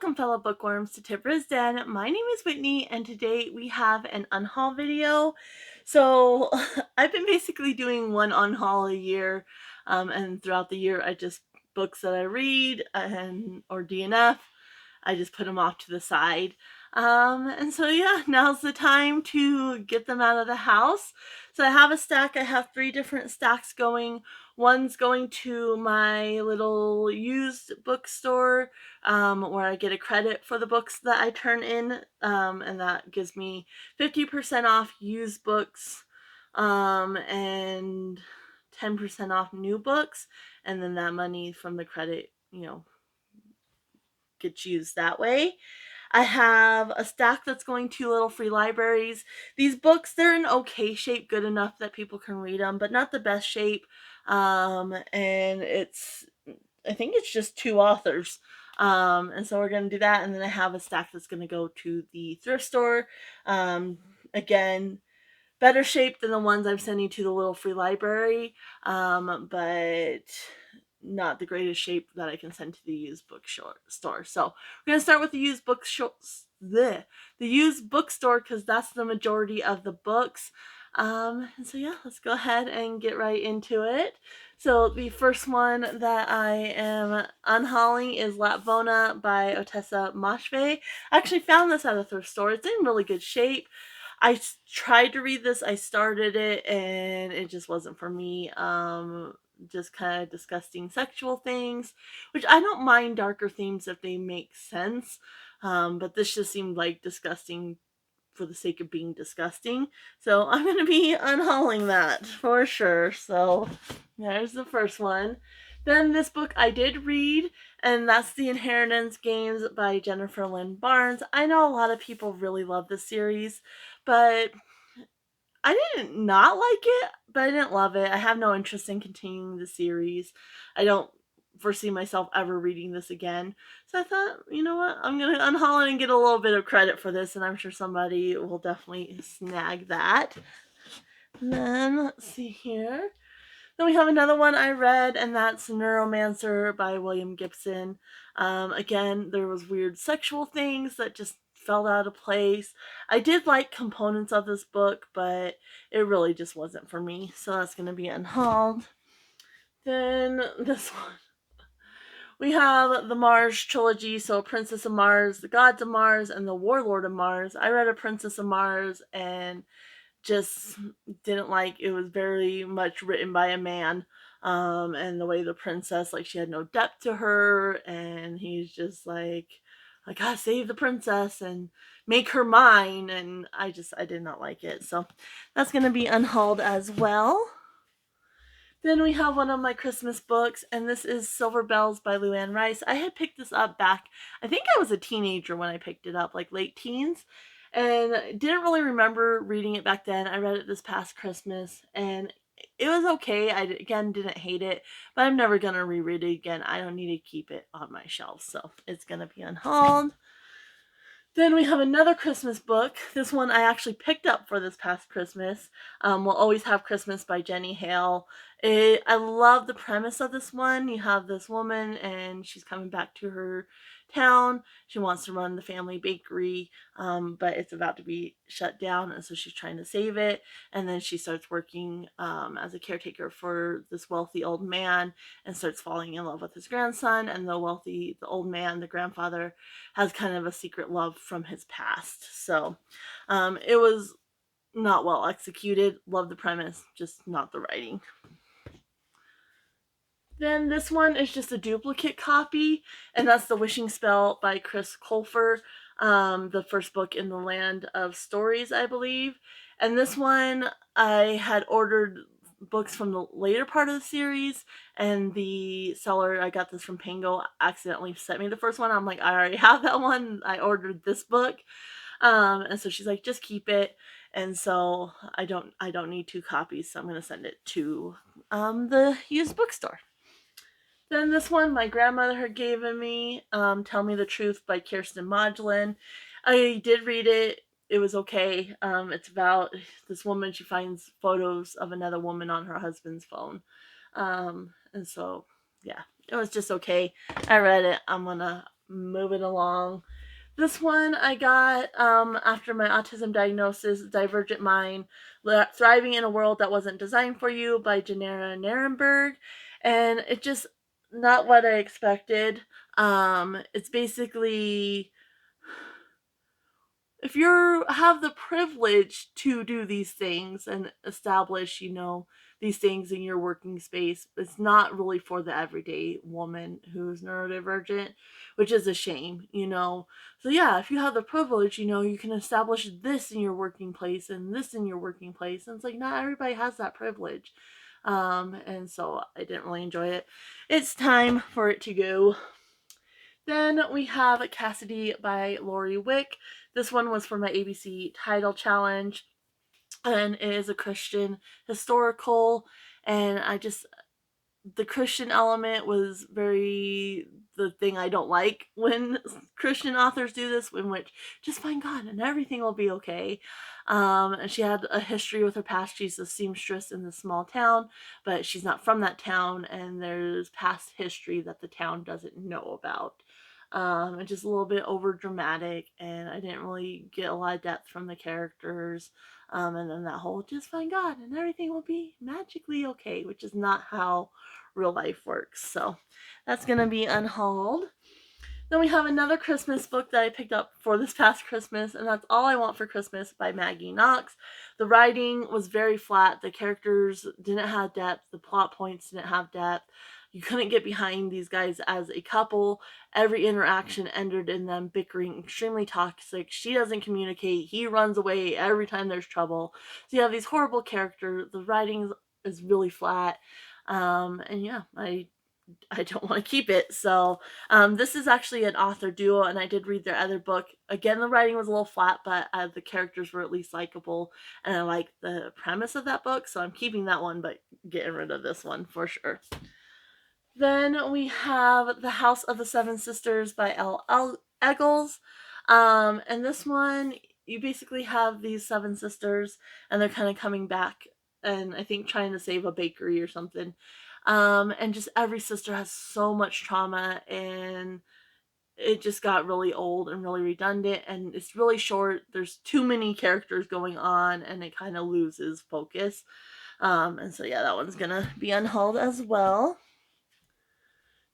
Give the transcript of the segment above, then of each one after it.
Welcome fellow bookworms to Tipra's Den. My name is Whitney and today we have an unhaul video. So I've been basically doing one unhaul a year and throughout the year I just books that I read or DNF, I just put them off to the side. And so yeah, now's the time to get them out of the house. So I have a stack. I have 3 different stacks going. One's going to my little used bookstore where I get a credit for the books that I turn in, and that gives me 50% off used books and 10% off new books, and then that money from the credit, gets used that way. I have a stack that's going to little free libraries. These books, they're in okay shape, good enough that people can read them, but not the best shape. And I think it's just 2 authors. And so we're going to do that. And then I have a stack that's going to go to the thrift store. Again, better shape than the ones I'm sending to the little free library, but not the greatest shape that I can send to the used bookstore. So we're going to start with the used the used bookstore because that's the majority of the books. And so yeah, let's go ahead and get right into it. So the first one that I am unhauling is Lapvona by Ottessa Moshfegh. I actually found this at a thrift store. It's in really good shape. I tried to read this, I started it, and it just wasn't for me. Just kind of disgusting sexual things, which I don't mind darker themes if they make sense, but this just seemed like disgusting for the sake of being disgusting. So I'm going to be unhauling that for sure. So there's the first one. Then this book I did read, and that's The Inheritance Games by Jennifer Lynne Barnes. I know a lot of people really love this series, but I didn't not like it, but I didn't love it. I have no interest in continuing the series. I don't foresee myself ever reading this again. So I thought, you know what, I'm going to unhaul it and get a little bit of credit for this, and I'm sure somebody will definitely snag that. And then, let's see here. Then we have another one I read, and that's Neuromancer by William Gibson. Again, there was weird sexual things that just fell out of place. I did like components of this book, but it really just wasn't for me. So that's going to be unhauled. Then this one. We have the Mars trilogy, so Princess of Mars, the Gods of Mars, and the Warlord of Mars. I read a Princess of Mars and just didn't like it. Was very much written by a man, and the way the princess, like, she had no depth to her, and he's just like, I gotta save the princess and make her mine, and I did not like it. So that's gonna be unhauled as well. Then we have one of my Christmas books, and this is Silver Bells by Luanne Rice. I had picked this up back, I think I was a teenager when I picked it up, like late teens, and didn't really remember reading it back then. I read it this past Christmas, and it was okay. I, again, didn't hate it, but I'm never going to reread it again. I don't need to keep it on my shelf, so it's going to be unhauled. Then we have another Christmas book. This one I actually picked up for this past Christmas. We'll Always Have Christmas by Jenny Hale. I love the premise of this one. You have this woman and she's coming back to her town. She wants to run the family bakery, but it's about to be shut down, and so she's trying to save it. And then she starts working as a caretaker for this wealthy old man and starts falling in love with his grandson. And the old man, the grandfather, has kind of a secret love from his past. So it was not well executed. Love the premise, just not the writing. Then this one is just a duplicate copy, and that's The Wishing Spell by Chris Colfer, the first book in the Land of Stories, I believe. And this one, I had ordered books from the later part of the series, and the seller, I got this from Pango, accidentally sent me the first one. I'm like, I already have that one. I ordered this book. And so she's like, just keep it. And so I don't need 2 copies, so I'm going to send it to the used bookstore. Then this one my grandmother had given me, Tell Me the Truth by Kirsten Modulin. I did read it. It was okay. It's about this woman. She finds photos of another woman on her husband's phone. And so, yeah, it was just okay. I read it. I'm going to moving along. This one I got after my autism diagnosis, Divergent Mind, Thriving in a World That Wasn't Designed for You by Janera Narenberg. And it just, not what I expected. It's basically, if you have the privilege to do these things and establish, these things in your working space, it's not really for the everyday woman who's neurodivergent, which is a shame. So yeah, if you have the privilege, you can establish this in your working place and this in your working place. And it's like, not everybody has that privilege. And so I didn't really enjoy it. It's time for it to go. Then we have Cassidy by Lori Wick. This one was for my ABC title challenge, and it is a Christian historical, and the Christian element was very the thing I don't like when Christian authors do this, in which just find God and everything will be okay. And she had a history with her past. She's a seamstress in this small town, but she's not from that town, and there's past history that the town doesn't know about. And just a little bit over dramatic, and I didn't really get a lot of depth from the characters. And then that whole just find God and everything will be magically okay, which is not how real life works. So that's going to be unhauled. Then we have another Christmas book that I picked up for this past Christmas, and that's All I Want for Christmas by Maggie Knox. The writing was very flat. The characters didn't have depth. The plot points didn't have depth. You couldn't get behind these guys as a couple. Every interaction ended in them bickering, extremely toxic. She doesn't communicate. He runs away every time there's trouble. So you have these horrible characters. The writing is really flat. And yeah, I don't want to keep it. So this is actually an author duo, and I did read their other book. Again, the writing was a little flat, but the characters were at least likable, and I like the premise of that book, so I'm keeping that one, but getting rid of this one for sure. Then we have The House of the Seven Sisters by L. Eggles. And this one, you basically have these seven sisters, and they're kind of coming back, and I think trying to save a bakery or something. And just every sister has so much trauma, and it just got really old and really redundant, and it's really short. There's too many characters going on, and it kind of loses focus. And so yeah, that one's gonna be unhauled as well.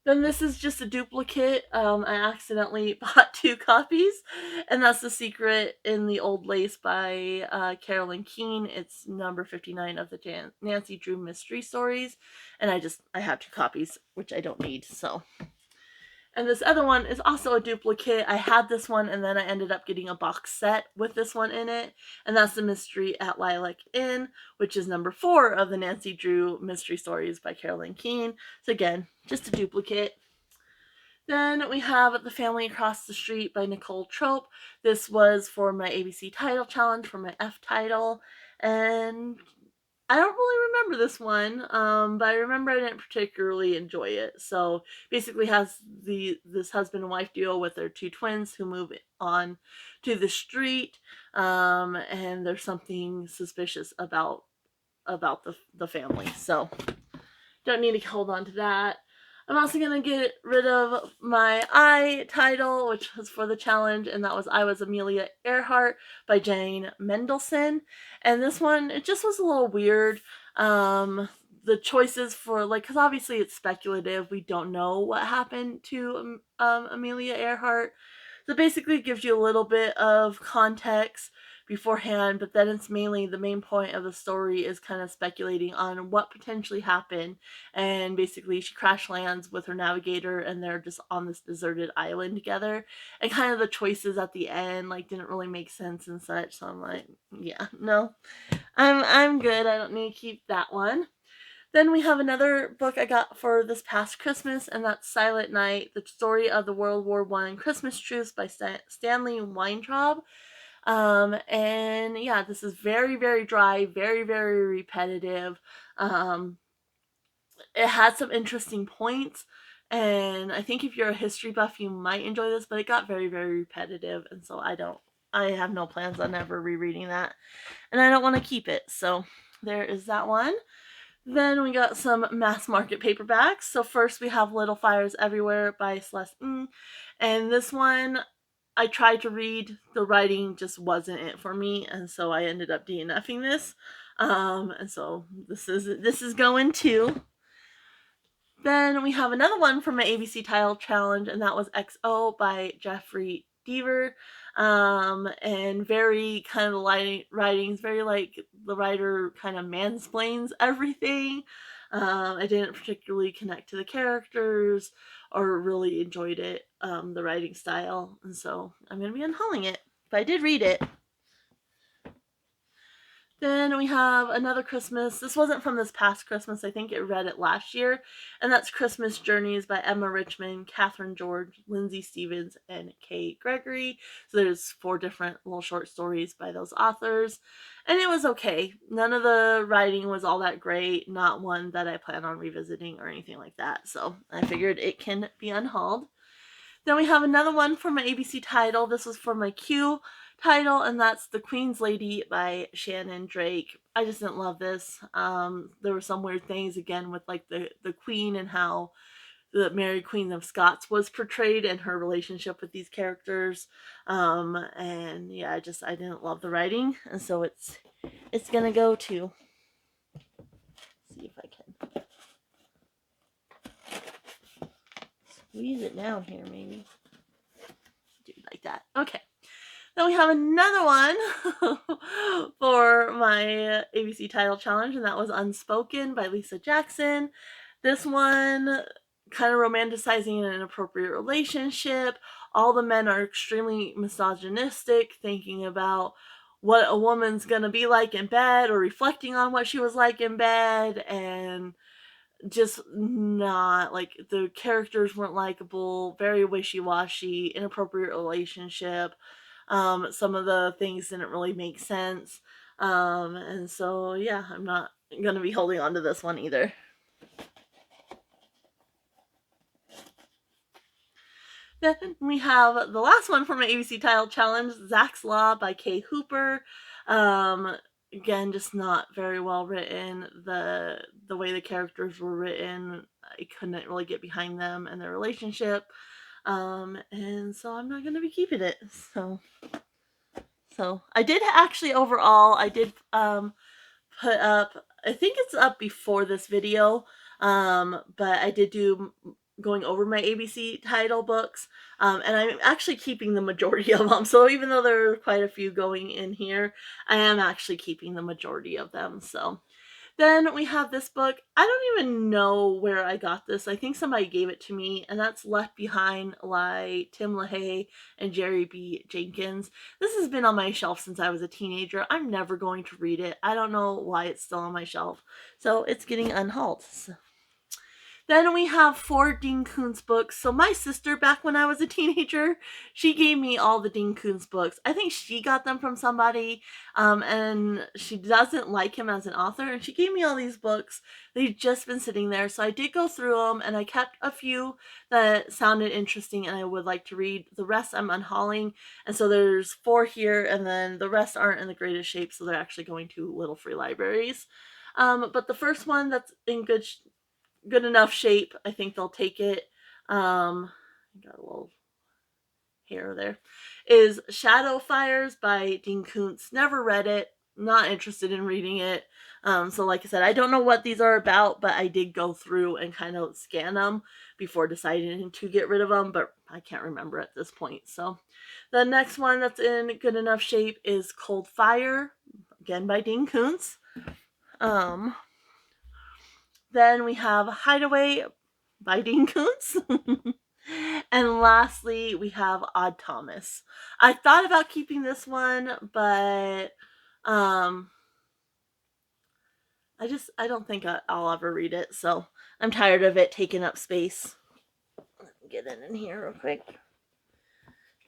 Then this is just a duplicate. I accidentally bought 2 copies, and that's The Secret in the Old Lace by Carolyn Keene. It's number 59 of the Nancy Drew Mystery Stories, and I have 2 copies, which I don't need, so. And this other one is also a duplicate. I had this one, and then I ended up getting a box set with this one in it, and that's The Mystery at Lilac Inn, which is number 4 of the Nancy Drew Mystery Stories by Carolyn Keene. So again, just a duplicate. Then we have The Family Across the Street by Nicole Trope. This was for my ABC title challenge for my F title, and I don't really remember this one, but I remember I didn't particularly enjoy it. So basically has this husband and wife duo with their 2 twins who move on to the street, and there's something suspicious about the family. So don't need to hold on to that. I'm also going to get rid of my I title, which was for the challenge, and that was I Was Amelia Earhart by Jane Mendelsohn. And this one, it just was a little weird. The choices for, because obviously it's speculative. We don't know what happened to Amelia Earhart. So basically it gives you a little bit of context beforehand, but then it's mainly the main point of the story is kind of speculating on what potentially happened. And basically she crash lands with her navigator, and they're just on this deserted island together, and kind of the choices at the end didn't really make sense and such. So I'm like, yeah, no, I'm good. I don't need to keep that one. Then we have another book I got for this past Christmas, and that's Silent Night, The Story of the World War I Christmas Truce by Stanley Weintraub. And yeah, this is very, very dry, very, very repetitive. It had some interesting points, and I think if you're a history buff, you might enjoy this, but it got very, very repetitive, and so I have no plans on ever rereading that, and I don't want to keep it, so there is that one. Then we got some mass market paperbacks. So first we have Little Fires Everywhere by Celeste Ng. And this one I tried to read. The writing just wasn't it for me, and so I ended up DNFing this. And so this is going too. Then we have another one from my ABC Title Challenge, and that was XO by Jeffrey Deaver. And very kind of writings, very like the writer kind of mansplains everything. I didn't particularly connect to the characters or really enjoyed it, the writing style, and so I'm going to be unhauling it. But I did read it. Then we have Another Christmas. This wasn't from this past Christmas. I think I read it last year. And that's Christmas Journeys by Emma Richmond, Catherine George, Lindsay Stevens, and Kay Gregory. So there's 4 different little short stories by those authors. And it was okay. None of the writing was all that great. Not one that I plan on revisiting or anything like that. So I figured it can be unhauled. Then we have another one from my ABC title. This was for my Q title, and that's The Queen's Lady by Shannon Drake. I just didn't love this. There were some weird things, again, with like the queen and how the Mary Queen of Scots was portrayed and her relationship with these characters. And yeah, I didn't love the writing, and so it's gonna go to. See if I can squeeze it down here, maybe. Do it like that. Okay. Then we have another one for my ABC Title Challenge, and that was Unspoken by Lisa Jackson. This one, kind of romanticizing an inappropriate relationship. All the men are extremely misogynistic, thinking about what a woman's going to be like in bed or reflecting on what she was like in bed, and just not like the characters weren't likable, very wishy-washy, inappropriate relationship. Some of the things didn't really make sense. And so yeah, I'm not gonna be holding on to this one either. Then we have the last one from my ABC Title Challenge, Zach's Law by Kay Hooper. Again, just not very well written. The way the characters were written, I couldn't really get behind them and their relationship. And so I'm not going to be keeping it. So I did actually overall, I did put up, I think it's up before this video, but I did do going over my ABC title books, and I'm actually keeping the majority of them. So even though there are quite a few going in here, I am actually keeping the majority of them. So then we have this book. I don't even know where I got this. I think somebody gave it to me, and that's Left Behind by Tim LaHaye and Jerry B. Jenkins. This has been on my shelf since I was a teenager. I'm never going to read it. I don't know why it's still on my shelf. So it's getting unhauled. Then we have 4 Dean Koontz books. So my sister, back when I was a teenager, she gave me all the Dean Koontz books. I think she got them from somebody, and she doesn't like him as an author, and she gave me all these books. They've just been sitting there, so I did go through them, and I kept a few that sounded interesting and I would like to read. The rest I'm unhauling, and so there's 4 here, and then the rest aren't in the greatest shape, so they're actually going to little free libraries. But the first one that's in good enough shape, I think they'll take it. Got a little hair there. Is Shadow Fires by Dean Koontz. Never read it. Not interested in reading it. So like I said, I don't know what these are about, but I did go through and kind of scan them before deciding to get rid of them, but I can't remember at this point. So the next one that's in good enough shape is Cold Fire, again by Dean Koontz. Then we have Hideaway by Dean Koontz. And lastly, we have Odd Thomas. I thought about keeping this one, but I don't think I'll ever read it, so I'm tired of it taking up space. Let me get it in here real quick.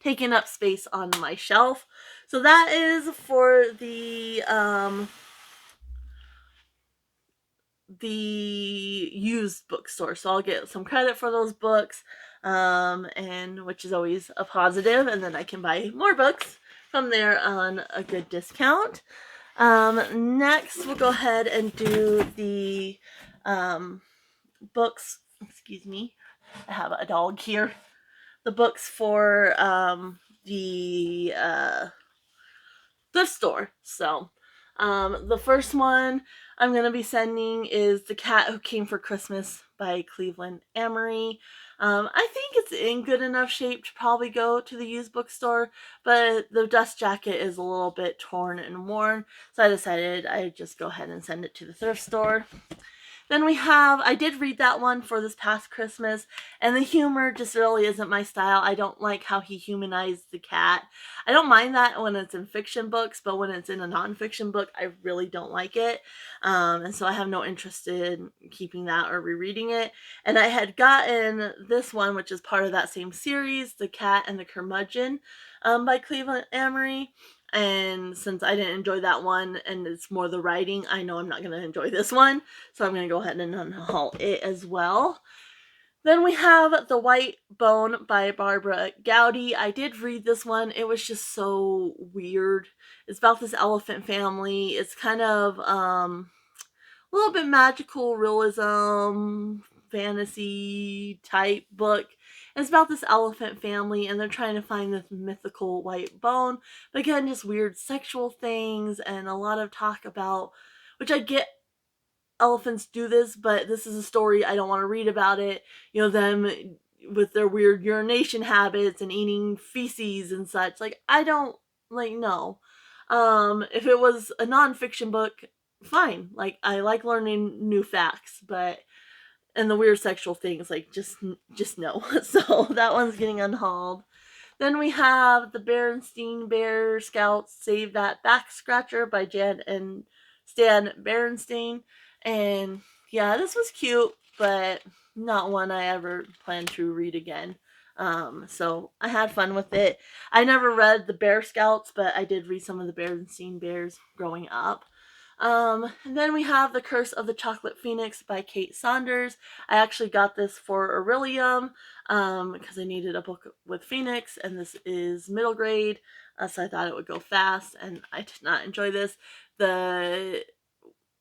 Taking up space on my shelf. So that is for the used bookstore, so I'll get some credit for those books, and which is always a positive, and then I can buy more books from there on a good discount. Next we'll go ahead and do the books. Excuse me, I have a dog here. The books for the thrift store. So, the first one I'm going to be sending is The Cat Who Came for Christmas by Cleveland Amory. I think it's in good enough shape to probably go to the used bookstore, but the dust jacket is a little bit torn and worn, so I decided I'd just go ahead and send it to the thrift store. Then we have, I did read that one for this past Christmas, and the humor just really isn't my style. I don't like how he humanized the cat. I don't mind that when it's in fiction books, but when it's in a nonfiction book, I really don't like it. And so I have no interest in keeping that or rereading it. And I had gotten this one, which is part of that same series, The Cat and the Curmudgeon, by Cleveland Amory. And since I didn't enjoy that one and it's more the writing, I know I'm not going to enjoy this one. So I'm going to go ahead and unhaul it as well. Then we have The White Bone by Barbara Gowdy. I did read this one. It was just so weird. It's about this elephant family. It's kind of a little bit magical realism, fantasy type book. And it's about this elephant family and they're trying to find this mythical white bone. But again, just weird sexual things and a lot of talk about, which I get elephants do this, but this is a story I don't want to read about it. You know, them with their weird urination habits and eating feces and such. Like, I don't, like, no. If it was a nonfiction book, fine. Like, I like learning new facts, but and the weird sexual things, like, just no. So that one's getting unhauled. Then we have The Berenstein Bear Scouts Save That Back Scratcher by Jan and Stan Berenstein. And yeah, this was cute, but not one I ever plan to read again. So I had fun with it. I never read The Bear Scouts, but I did read some of the Berenstein Bears growing up. And then we have The Curse of the Chocolate Phoenix by Kate Saunders. I actually got this for Aurelium because I needed a book with Phoenix, and this is middle grade, so I thought it would go fast, and I did not enjoy this. The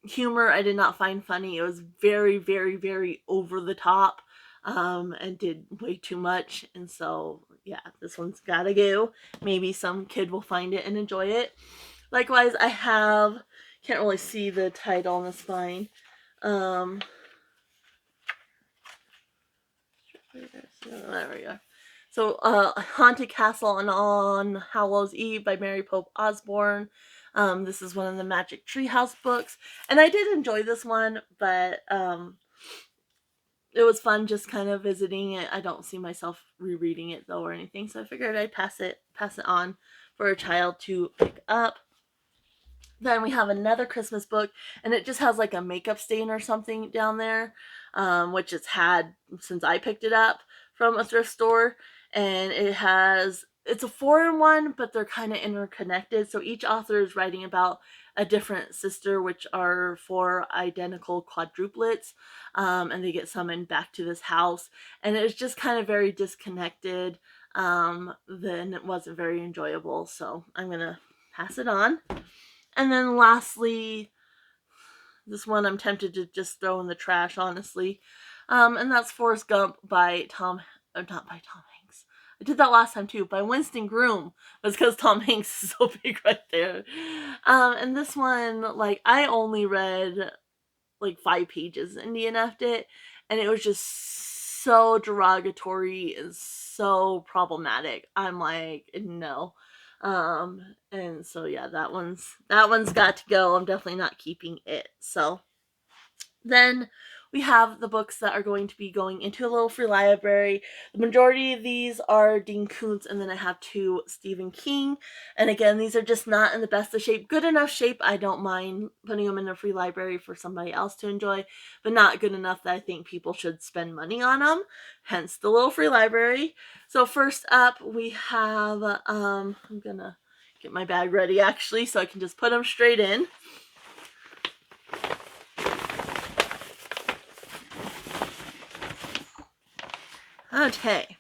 humor I did not find funny. It was very, very, very over the top and did way too much, and so yeah, this one's gotta go. Maybe some kid will find it and enjoy it. Likewise, I have, can't really see the title on the spine. There we go. So, Haunted Castle and on Hallows Eve by Mary Pope Osborne. This is one of the Magic Treehouse books, and I did enjoy this one, but it was fun just kind of visiting it. I don't see myself rereading it though or anything, so I figured I'd pass it on for a child to pick up. Then we have another Christmas book, and it just has like a makeup stain or something down there, which it's had since I picked it up from a thrift store. And it's a 4-in-1, but they're kind of interconnected. So each author is writing about a different sister, which are 4 identical quadruplets, and they get summoned back to this house. And it was just kind of very disconnected. Then it wasn't very enjoyable, so I'm going to pass it on. And then lastly, this one I'm tempted to just throw in the trash, honestly. And that's Forrest Gump by not by Tom Hanks. I did that last time too, by Winston Groom. It's because Tom Hanks is so big right there. And this one, like, I only read like 5 pages and DNF'd it, and it was just so derogatory and so problematic. I'm like, no. And so yeah, that one's got to go. I'm definitely not keeping it. So then we have the books that are going to be going into a little free library. The majority of these are Dean Koontz, and then I have 2 Stephen King. And again, these are just not in the best of shape. Good enough shape, I don't mind putting them in a free library for somebody else to enjoy, but not good enough that I think people should spend money on them. Hence the little free library. So first up, we have, I'm gonna get my bag ready actually so I can just put them straight in. Okay,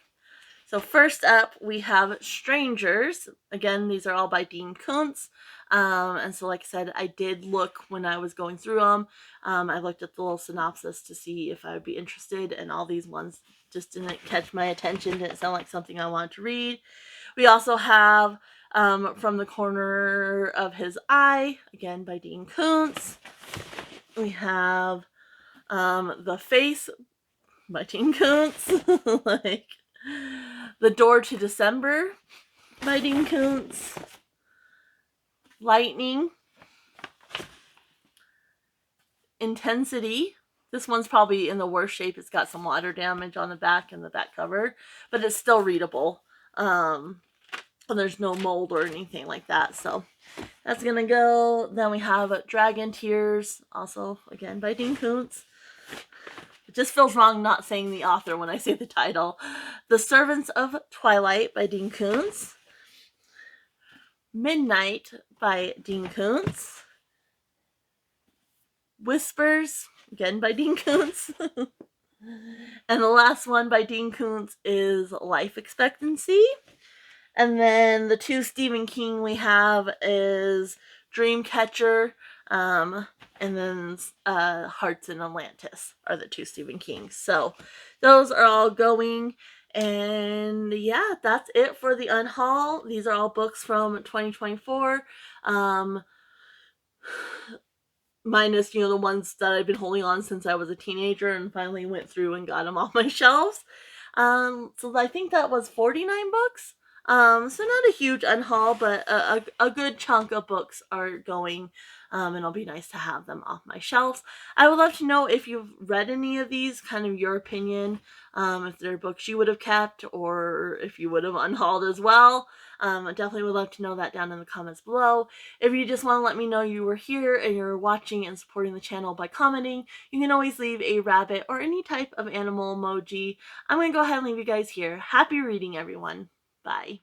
So first up, we have Strangers. Again, these are all by Dean Koontz. And so, like I said, I did look when I was going through them. I looked at the little synopsis to see if I would be interested, and all these ones just didn't catch my attention, didn't sound like something I wanted to read. We also have From the Corner of His Eye, again by Dean Koontz. We have The Face by Dean Koontz. Like The Door to December by Dean Koontz. Lightning. Intensity. This one's probably in the worst shape. It's got some water damage on the back and the back cover, but it's still readable. And there's no mold or anything like that, so that's gonna go. Then we have Dragon Tears, also again by Dean Koontz. It just feels wrong not saying the author when I say the title. The Servants of Twilight by Dean Koontz. Midnight by Dean Koontz. Whispers, again by Dean Koontz. And the last one by Dean Koontz is Life Expectancy. And then the two Stephen King we have is Dreamcatcher, and then Hearts in Atlantis are the two Stephen Kings. So those are all going. And yeah, that's it for the unhaul. These are all books from 2024. Minus, the ones that I've been holding on since I was a teenager and finally went through and got them off my shelves. So I think that was 49 books. So not a huge unhaul, but a good chunk of books are going, and it'll be nice to have them off my shelves. I would love to know if you've read any of these, kind of your opinion, if they're books you would have kept or if you would have unhauled as well. I definitely would love to know that down in the comments below. If you just want to let me know you were here and you're watching and supporting the channel by commenting, you can always leave a rabbit or any type of animal emoji. I'm going to go ahead and leave you guys here. Happy reading, everyone. Bye.